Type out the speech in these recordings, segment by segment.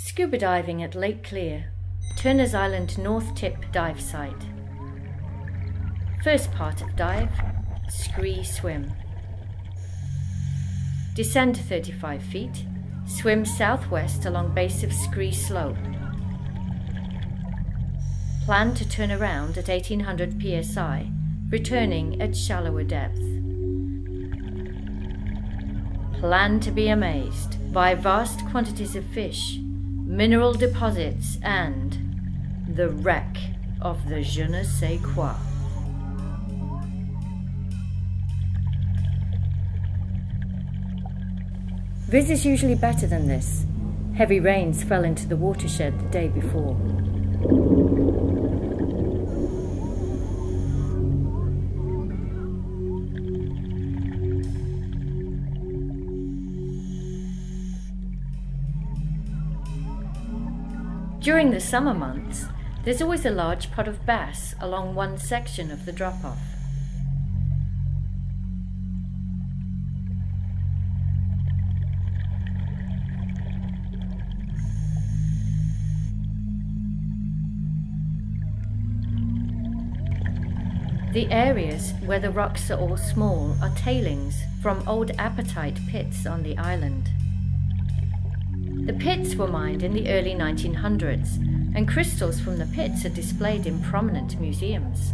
Scuba diving at Lake Clear, Turner's Island North Tip dive site. First part of dive, scree swim. Descend to 35 feet, swim southwest along base of scree slope. Plan to turn around at 1800 psi, returning at shallower depth. Plan to be amazed by vast quantities of fish, mineral deposits, and the wreck of the je ne sais quoi. Viz is usually better than this. Heavy rains fell into the watershed the day before. During the summer months, there's always a large pot of bass along one section of the drop-off. The areas where the rocks are all small are tailings from old apatite pits on the island. The pits were mined in the early 1900s, and crystals from the pits are displayed in prominent museums.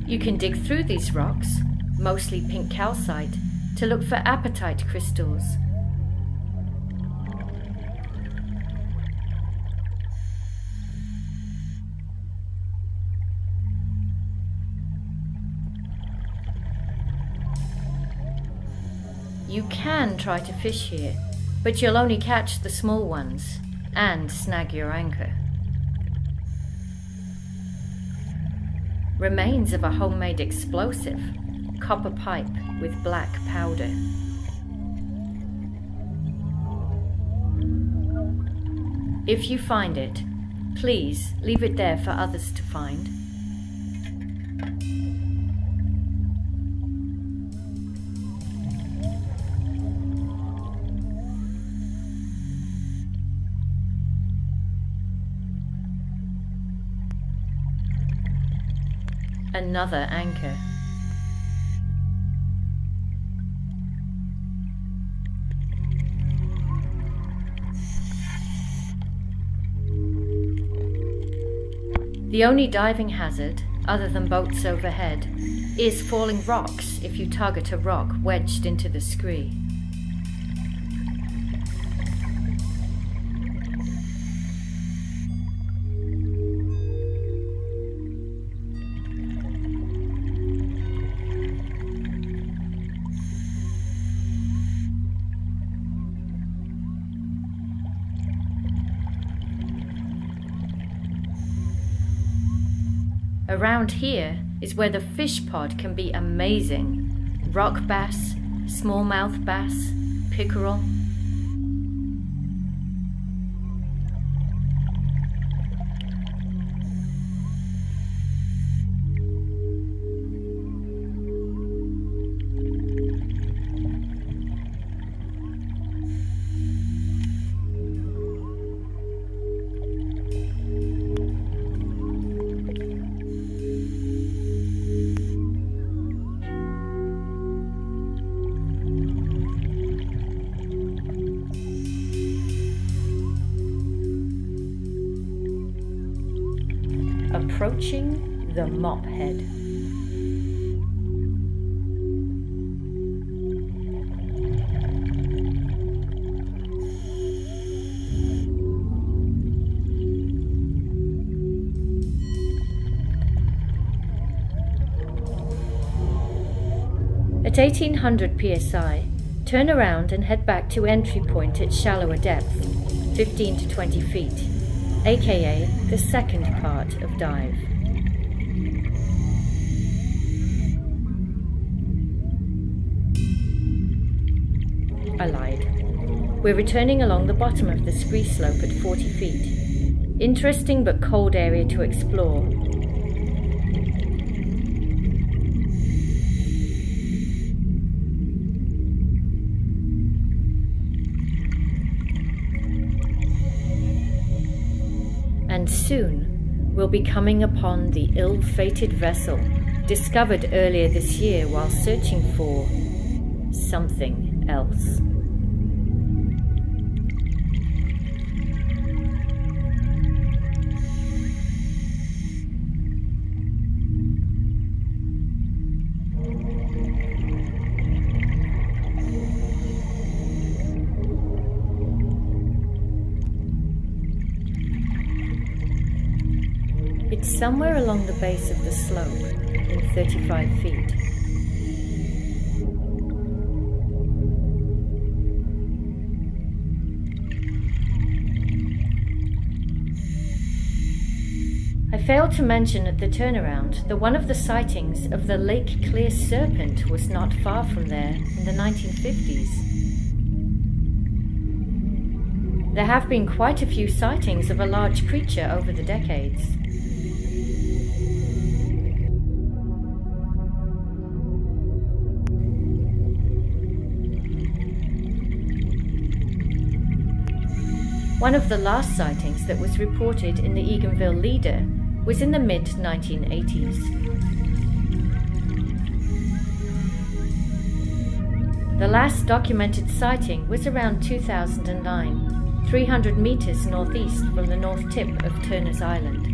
You can dig through these rocks, mostly pink calcite, to look for apatite crystals. You can try to fish here, but you'll only catch the small ones and snag your anchor. Remains of a homemade explosive, copper pipe with black powder. If you find it, please leave it there for others to find. Another anchor. The only diving hazard, other than boats overhead, is falling rocks if you target a rock wedged into the scree. Around here is where the fish pod can be amazing. Rock bass, smallmouth bass, pickerel. Approaching the mop head. At 1800 psi, turn around and head back to entry point at shallower depth, 15 to 20 feet. aka the second part of dive. I lied. We're returning along the bottom of the scree slope at 40 feet. Interesting but cold area to explore. soon, we'll be coming upon the ill-fated vessel discovered earlier this year while searching for something else. It's somewhere along the base of the slope, in 35 feet. I failed to mention at the turnaround that one of the sightings of the Lake Clear serpent was not far from there in the 1950s. There have been quite a few sightings of a large creature over the decades. One of the last sightings that was reported in the Eganville Leader was in the mid-1980s. The last documented sighting was around 2009, 300 meters northeast from the north tip of Turner's Island.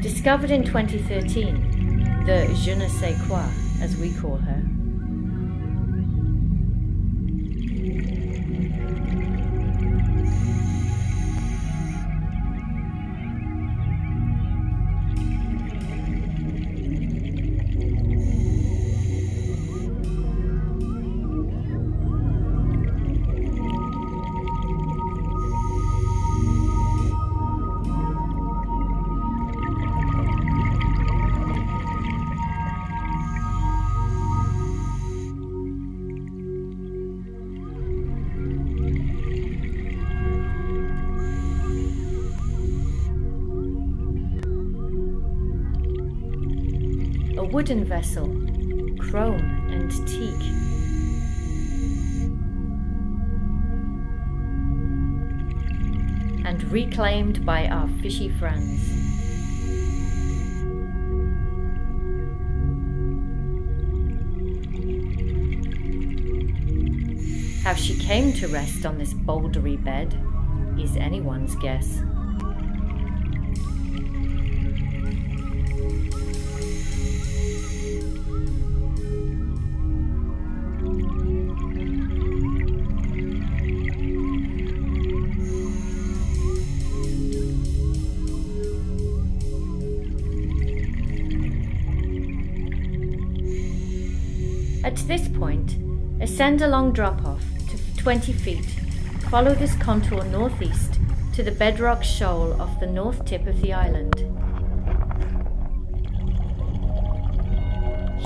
Discovered in 2013, the je ne sais quoi, as we call her. A wooden vessel, chrome and teak. And reclaimed by our fishy friends. How she came to rest on this bouldery bed is anyone's guess. At this point, ascend a long drop-off to 20 feet, follow this contour northeast to the bedrock shoal off the north tip of the island.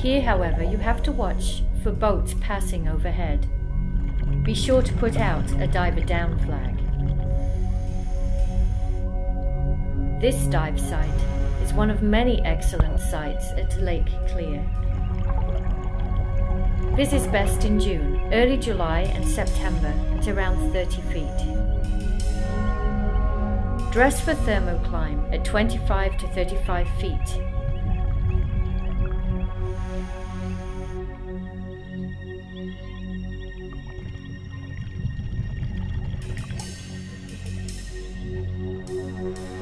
Here, however, you have to watch for boats passing overhead. Be sure to put out a diver down flag. This dive site is one of many excellent sites at Lake Clear. This is best in June, early July and September at around 30 feet. Dress for thermoclimb at 25 to 35 feet.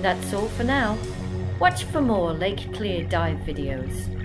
That's all for now. Watch for more Lake Clear dive videos.